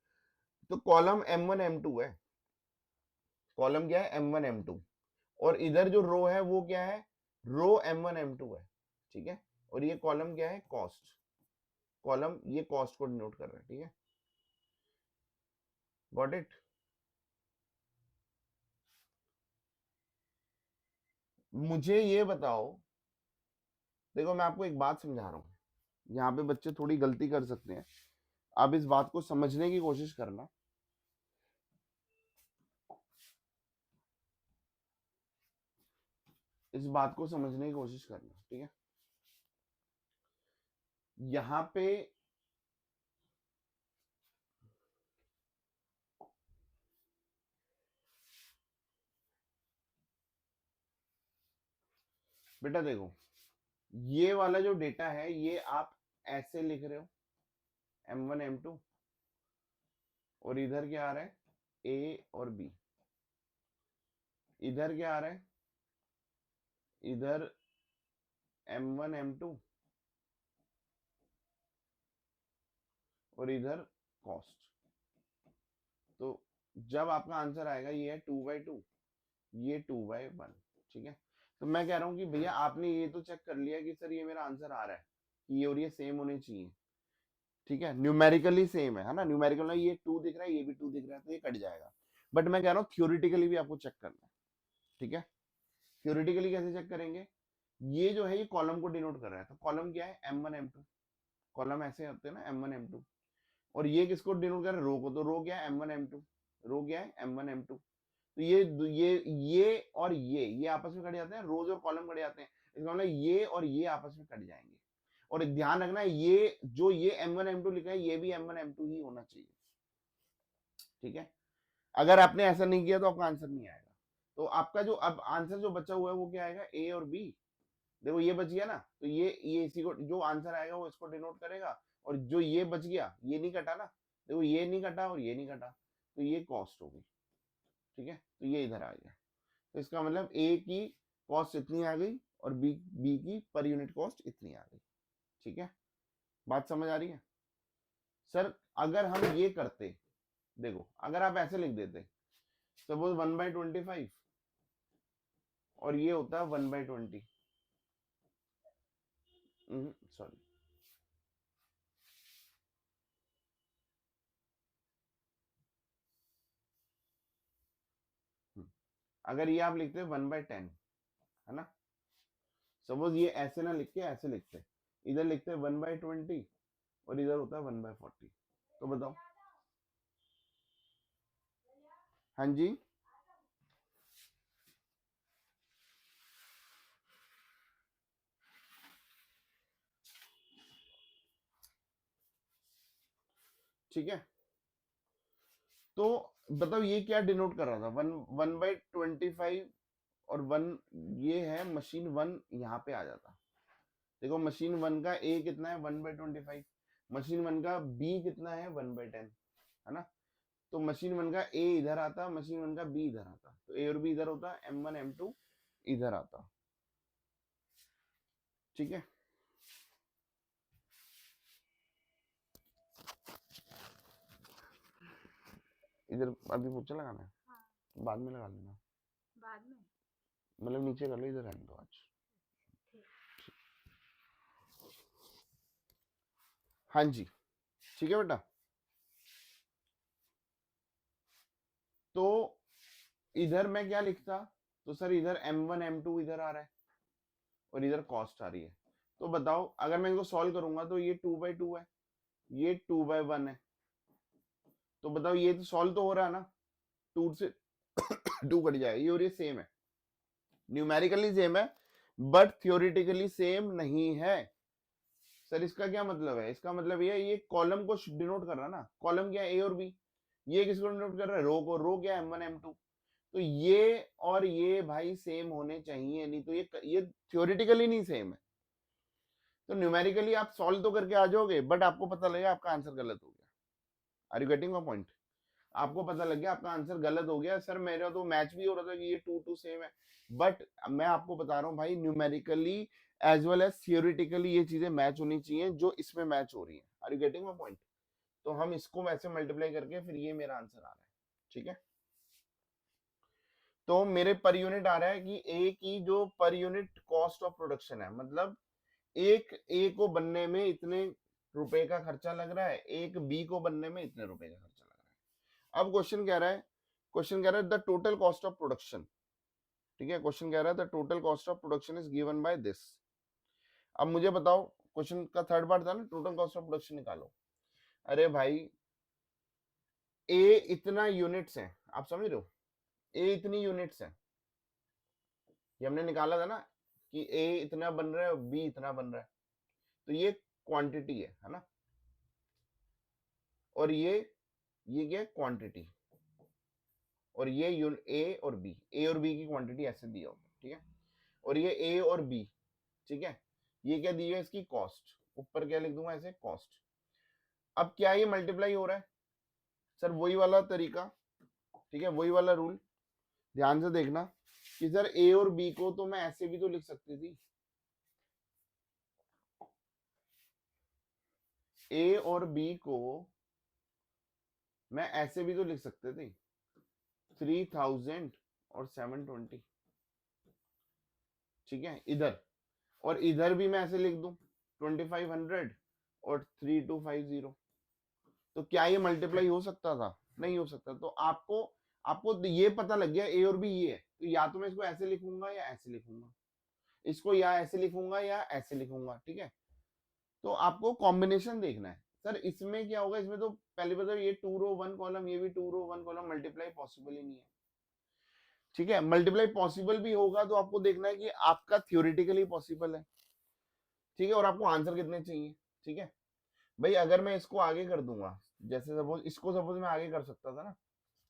तो कॉलम M1 M2 है, कॉलम क्या है M1 M2, और इधर जो रो है वो क्या है, रो M1 M2 है, ठीक है, और ये कॉलम क्या है, कॉस्ट, कॉलम ये कॉस्ट को डिनोट कर रहा है, ठीक है, गॉट इट। मुझे ये बताओ, देखो मैं आपको एक बात समझा रहा हूं, यहाँ पे बच्चे थोड़ी गलती कर सकते हैं, आप इस बात को समझने की कोशिश करना। इस बात को समझने की कोशिश करना, ठीक है, यहाँ पे बेटा देखो, ये वाला जो डेटा है ये आप ऐसे लिख रहे हो M1 M2, और इधर क्या आ रहा है A और B, इधर क्या आ रहा है, इधर M1 M2 और इधर कॉस्ट। तो जब आपका आंसर आएगा ये है 2/2, ये 2/1, ठीक है। तो मैं कह रहा हूं कि भैया आपने ये तो चेक कर लिया कि सर ये मेरा आंसर आ रहा है, ये और ये सेम होने चाहिए, ठीक है, न्यूमेरिकली सेम है ना, न्यूमेरिकल ये 2 दिख रहा है, ये भी 2 दिख रहा है, तो ये कट जाएगा। बट मैं कह रहा हूँ थ्योरेटिकली भी आपको चेक करना है, ठीक है। थ्योरेटिकली कैसे चेक करेंगे, ये जो है ये कॉलम को डिनोट कर रहा है, तो कॉलम क्या है M1 M2, कॉलम ऐसे होते हैं ना M1 M2, और ये किसको डिनोट कर रहा है, रो को, तो रो क्या है M1 M2, रो क्या है M1 M2, तो ये और ये आपस में कट जाते हैं, रोज और कॉलम कट जाते हैं, इसका मतलब ये और ये आपस में कट जाएंगे। और ध्यान रखना ये जो ये M1 M2 लिखा है ये भी M1 M2 ही होना चाहिए, ठीक है। अगर आपने ऐसा नहीं किया तो आपका आंसर नहीं आएगा। तो आपका जो अब आंसर जो बचा हुआ है वो क्या आएगा, A और B। देखो ये बच गया ना, तो ये इसी को जो आंसर आएगा वो इसको डिनोट करेगा, और जो ये बच गया ये नहीं कटा ना, देखो ये नहीं कटा और ये नहीं कटा, तो ये कॉस्ट होगी, ठीक है, तो ये इधर आ गया। तो इसका मतलब ए की कॉस्ट इतनी आ गई और बी की पर यूनिट कॉस्ट इतनी आ गई, ठीक है, बात समझ आ रही है। सर अगर हम ये करते, देखो अगर आप ऐसे लिख देते, सपोज 1/25 और ये होता है 1/20, सॉरी, अगर ये आप लिखते 1/10, है ना, सपोज ये ऐसे ना लिख के ऐसे लिखते, इधर लिखते 1/20 और इधर होता है 1/40, तो बताओ। हाँ जी, ठीक है, तो बताओ ये क्या डिनोट कर रहा था, 1/25 और 1, ये है मशीन 1 यहाँ पे आ जाता, देखो मशीन 1 का ए कितना है 1/25, मशीन 1 का बी कितना है 1/10, है ना, तो मशीन 1 का ए इधर आता, मशीन 1 का बी इधर आता, तो ए और बी इधर होता, M1 M2 इधर आता, ठीक है। इधर अभी पोछा लगाना है, हाँ। बाद में लगा लेना, बाद में मतलब नीचे कर लो, इधर रहने दो आज। हाँ जी, ठीक है बेटा, तो इधर मैं क्या लिखता, तो सर इधर M1 M2 इधर आ रहा है और इधर कॉस्ट आ रही है, तो बताओ अगर मैं इनको सॉल्व करूंगा तो ये 2/2 है, ये 2/1 है, तो बताओ ये तो सॉल्व तो हो रहा है ना, 2 से 2 कट जाएगा, ये और ये सेम है, न्यूमेरिकली सेम है बट थ्योरेटिकली सेम नहीं है। सर इसका क्या मतलब है, इसका मतलब ये कॉलम को डिनोट कर रहा है ना, कॉलम क्या है A और B, ये किसको डिनोट कर रहा है, रो को, रो क्या है M1 M2, तो ये और ये भाई सेम होने चाहिए, नहीं तो ये थ्योरेटिकली नहीं सेम है। तो न्यूमेरिकली आप सॉल्व तो करके आ जाओगे, बट आपको पता लगेगा आपका आंसर गलत हो गया। Are you getting my point? आपको पता लग गया आपका आंसर गलत हो गया, सर मेरा तो मैच भी हो रहा था कि ये 2-2 सेम है, बट मैं आपको बता रहा हूँ भाई, numerically as well as theoretically ये चीजें मैच होनी चाहिए जो इसमें मैच हो रही है। Are you getting my point? तो हम इसको वैसे मल्टीप्लाई करके फिर ये मेरा आंसर आ रहा है, ठीक है। तो मेरे पर यूनिट आ रहा है कि ए की जो per unit cost of production है, मतलब एक ए को बनने में इतने रुपए का खर्चा लग रहा है, एक बी को बनने में इतने रुपए का खर्चा लग रहा है। अब क्वेश्चन कह रहा है, क्वेश्चन कह रहा है the total cost of production, ठीक है, क्वेश्चन कह रहा है the total cost of production is given by this. अब मुझे बताओ, क्वेश्चन का थर्ड पार्ट था ना, टोटल कॉस्ट ऑफ प्रोडक्शन निकालो। अरे भाई ए इतना यूनिट्स है, आप समझ रहे हो, ए इतनी यूनिट्स है, ये हमने निकाला था ना कि ए इतना बन रहा है बी इतना बन रहा है, तो ये क्वांटिटी है ना, और ये क्या क्वांटिटी, और ये ए और बी, ए और बी की क्वांटिटी ऐसे दिया होगा, ठीक है, और ये ए और बी, ठीक है, ये क्या दी है इसकी कॉस्ट, ऊपर क्या लिख दूंगा ऐसे कॉस्ट। अब क्या ये मल्टीप्लाई हो रहा है, सर वही वाला तरीका, ठीक है, वही वाला रूल, ध्यान से देखना कि सर ए और बी को तो मैं ऐसे भी तो लिख सकती थी, ए और बी को मैं ऐसे भी तो लिख सकते थे, 3000 और 720, ठीक है, इधर, और इधर भी मैं ऐसे लिख दूं 2500 और 3250। तो क्या ये मल्टीप्लाई हो सकता था? नहीं हो सकता। तो आपको आपको ये पता लग गया ए और बी ये है, तो या तो मैं इसको ऐसे लिखूंगा या ऐसे लिखूंगा, इसको या ऐसे लिखूंगा या ऐसे लिखूंगा, ठीक है। तो आपको कॉम्बिनेशन देखना है, सर इसमें क्या होगा, इसमें तो पहले बता ये 2 रो 1 कॉलम, ये भी 2 रो 1 कॉलम, मल्टीप्लाई पॉसिबल ही नहीं है, ठीक है। मल्टीप्लाई पॉसिबल भी होगा तो आपको देखना है कि आपका थियोरिटिकली पॉसिबल है, ठीक है, और आपको आंसर कितने चाहिए, ठीक है। भाई अगर मैं इसको आगे कर दूंगा, जैसे सपोज इसको, सपोज मैं आगे कर सकता था ना,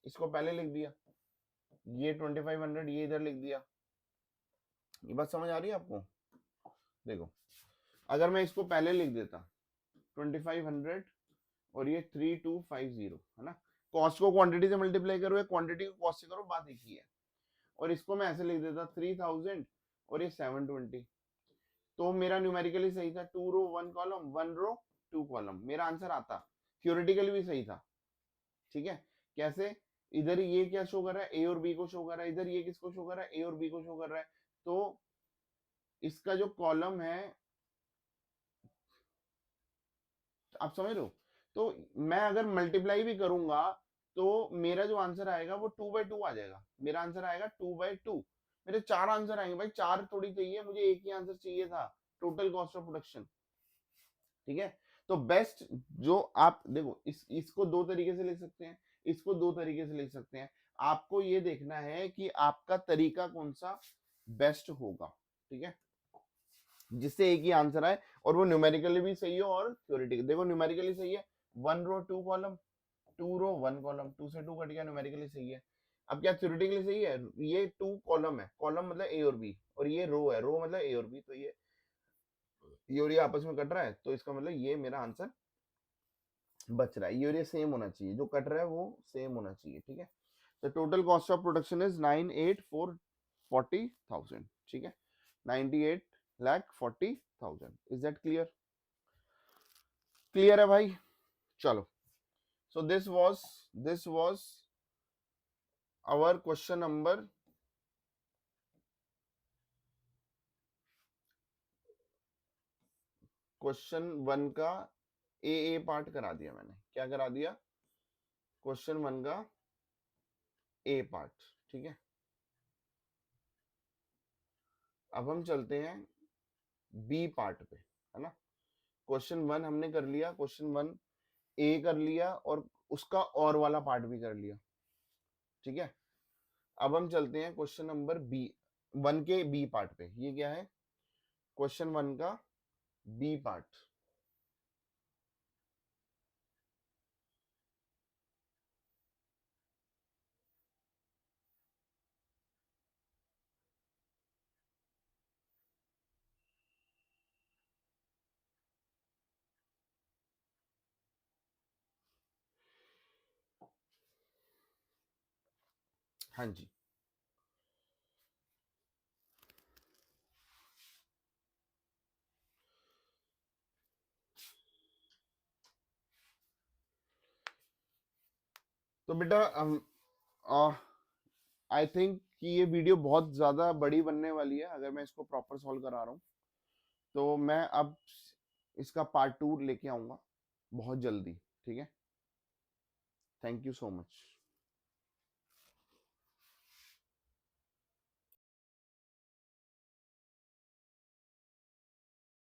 इसको पहले लिख दिया, ये 2500 ये इधर लिख दिया, ये बात समझ आ रही है आपको? देखो अगर मैं इसको पहले लिख देता 2500 और ये 3250 है ना, कॉस्ट को क्वांटिटी से मल्टीप्लाई करो या क्वांटिटी को कॉस्ट से करो, बात एक ही है। और इसको मैं ऐसे लिख देता 3000 और ये 720, तो मेरा न्यूमेरिकली सही था, 2 रो 1 कॉलम, 1 रो 2 कॉलम, मेरा आंसर आता, थियोरेटिकली भी सही था, ठीक है। कैसे? इधर ये क्या शो कर रहा है, ए और बी को शो कर रहा है, इधर ये किसको शो कर रहा है, ए और बी को शो कर रहा है, तो इसका जो कॉलम है, आप समझ रहे हो, तो मैं अगर मल्टीप्लाई भी करूंगा तो मेरा जो आंसर आएगा वो 2/2 आ जाएगा, मेरा आंसर आएगा 2/2। मेरे चार आंसर आएंगे भाई, चार थोड़ी चाहिए मुझे, एक ही आंसर चाहिए था, टोटल कॉस्ट ऑफ प्रोडक्शन, ठीक है। तो बेस्ट जो आप देखो, इसको दो तरीके से लिख सकते हैं, इसको दो तरीके से लिख सकते हैं, आपको ये देखना है कि आपका तरीका कौन सा बेस्ट होगा, ठीक है, जिससे एक ही आंसर आए और वो न्यूमेरिकली भी सही हो और थ्योरेटिकली। देखो न्यूमेरिकली सही है, 1 रो 2 कॉलम, 2 रो 1 कॉलम, 2 से 2 कट गया, न्यूमेरिकली सही है। अब क्या थ्योरेटिकली सही है, ये 2 कॉलम है, कॉलम मतलब ए और बी, और ये रो है, रो मतलब ए और बी, तो ये और ये आपस में कट रहा है, तो इसका मतलब ये मेरा आंसर बच रहा है, ये और ये सेम होना चाहिए, जो कट रहा है वो सेम होना चाहिए, ठीक है। तो total cost of production is 98,440,000, ठीक है, 98,40,000। Is that clear? क्लियर है भाई? चलो, so this was our question number, question 1 का ए पार्ट करा दिया मैंने, क्या करा दिया, क्वेश्चन 1 का ए पार्ट, ठीक है। अब हम चलते हैं बी पार्ट पे, है ना। क्वेश्चन 1 हमने कर लिया, क्वेश्चन 1 ए कर लिया और उसका और वाला पार्ट भी कर लिया, ठीक है। अब हम चलते हैं क्वेश्चन नंबर बी, 1 के बी पार्ट पे। ये क्या है, क्वेश्चन 1 का बी पार्ट। हाँ जी। तो बेटा आई थिंक कि ये वीडियो बहुत ज्यादा बड़ी बनने वाली है अगर मैं इसको प्रॉपर सॉल्व करा रहा हूँ। तो मैं अब इसका पार्ट 2 लेके आऊंगा बहुत जल्दी। ठीक है, थैंक यू सो मच।